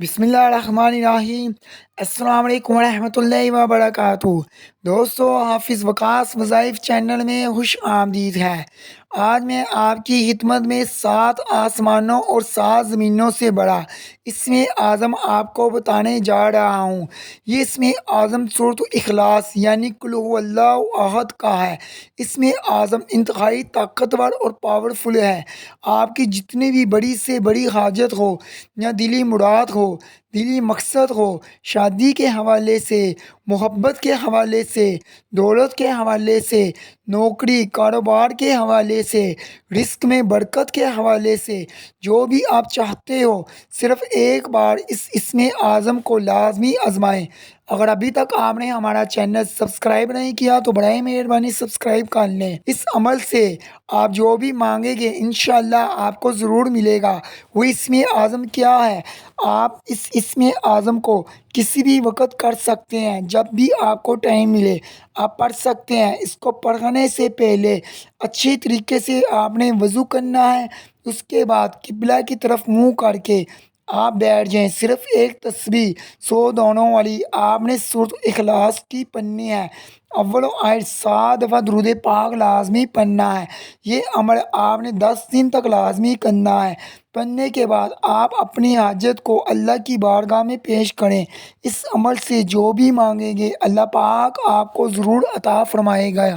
بسم اللہ الرحمن الرحیم۔ السلام علیکم ورحمۃ اللہ وبرکاتہ۔ دوستو، حافظ وقاص وظائف چینل میں خوش آمدید ہے۔ آج میں آپ کی خدمت میں 7 آسمانوں اور 7 زمینوں سے بڑا اسم اعظم آپ کو بتانے جا رہا ہوں۔ یہ اسم اعظم سورۃ اخلاص یعنی قل هو اللہ احد کا ہے۔ اسم اعظم انتہائی طاقتور اور پاورفل ہے۔ آپ کی جتنی بھی بڑی سے بڑی حاجت ہو یا دلی مراد ہو، دلی مقصد ہو، شادی کے حوالے سے، محبت کے حوالے سے، دولت کے حوالے سے، نوکری کاروبار کے حوالے سے، رزق میں برکت کے حوالے سے، جو بھی آپ چاہتے ہو، صرف ایک بار اس اسم اعظم کو لازمی آزمائیں۔ اگر ابھی تک آپ نے ہمارا چینل سبسکرائب نہیں کیا تو برائے مہربانی سبسکرائب کر لیں۔ اس عمل سے آپ جو بھی مانگیں گے انشاءاللہ آپ کو ضرور ملے گا۔ وہ اسم اعظم کیا ہے؟ آپ اس اسم اعظم کو کسی بھی وقت کر سکتے ہیں، جب بھی آپ کو ٹائم ملے آپ پڑھ سکتے ہیں۔ اس کو پڑھنے سے پہلے اچھی طریقے سے آپ نے وضو کرنا ہے، اس کے بعد قبلہ کی طرف منہ کر کے آپ بیٹھ جائیں۔ صرف ایک تسبیح 100 دانوں والی آپ نے سورۃ اخلاص کی پڑھنی ہے۔ اول و آخر 7 دفعہ درود پاک لازمی پڑھنا ہے۔ یہ عمل آپ نے 10 دن تک لازمی کرنا ہے۔ پڑھنے کے بعد آپ اپنی حاجت کو اللہ کی بارگاہ میں پیش کریں۔ اس عمل سے جو بھی مانگیں گے اللہ پاک آپ کو ضرور عطا فرمائے گا۔